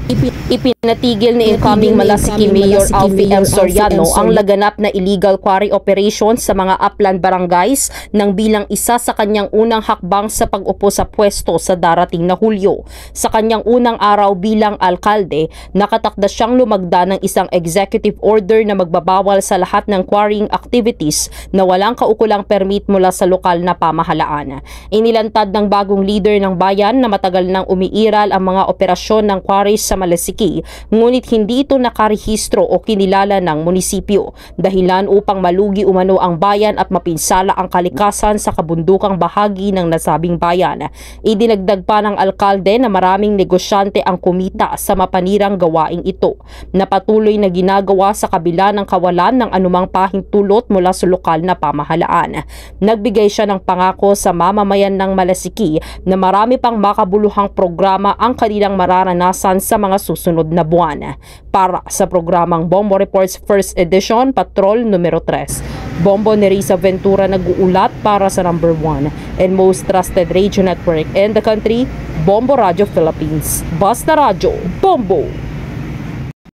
Ipinatigil ni incoming Malasiki Mayor Alfie M. Soriano ang laganap na illegal quarry operations sa mga upland barangays nang bilang isa sa kanyang unang hakbang sa pag-upo sa pwesto sa darating na Hulyo. Sa kanyang unang araw bilang alkalde, nakatakda siyang lumagda ng isang executive order na magbabawal sa lahat ng quarrying activities na walang kaukulang permit mula sa lokal na pamahalaan. Inilantad ng bagong leader ng bayan na matagal nang umiiral ang mga operasyon ng quarries sa Malasiki, ngunit hindi ito nakarehistro o kinilala ng munisipyo, dahilan upang malugi umano ang bayan at mapinsala ang kalikasan sa kabundukang bahagi ng nasabing bayan. Idinagdag pa ng alkalde na maraming negosyante ang kumita sa mapanirang gawaing ito, na patuloy na ginagawa sa kabila ng kawalan ng anumang pahintulot mula sa lokal na pamahalaan. Nagbigay siya ng pangako sa mamamayan ng Malasiki na marami pang makabuluhang programa ang kanilang mararanasan sa mga susunod na buwan. Para sa programang Bombo Reports First Edition, Patrol numero 3, Bombo Nerissa Ventura nag-uulat para sa number 1 and most trusted radio network in the country, Bombo Radio Philippines. Basta Radyo, Bombo!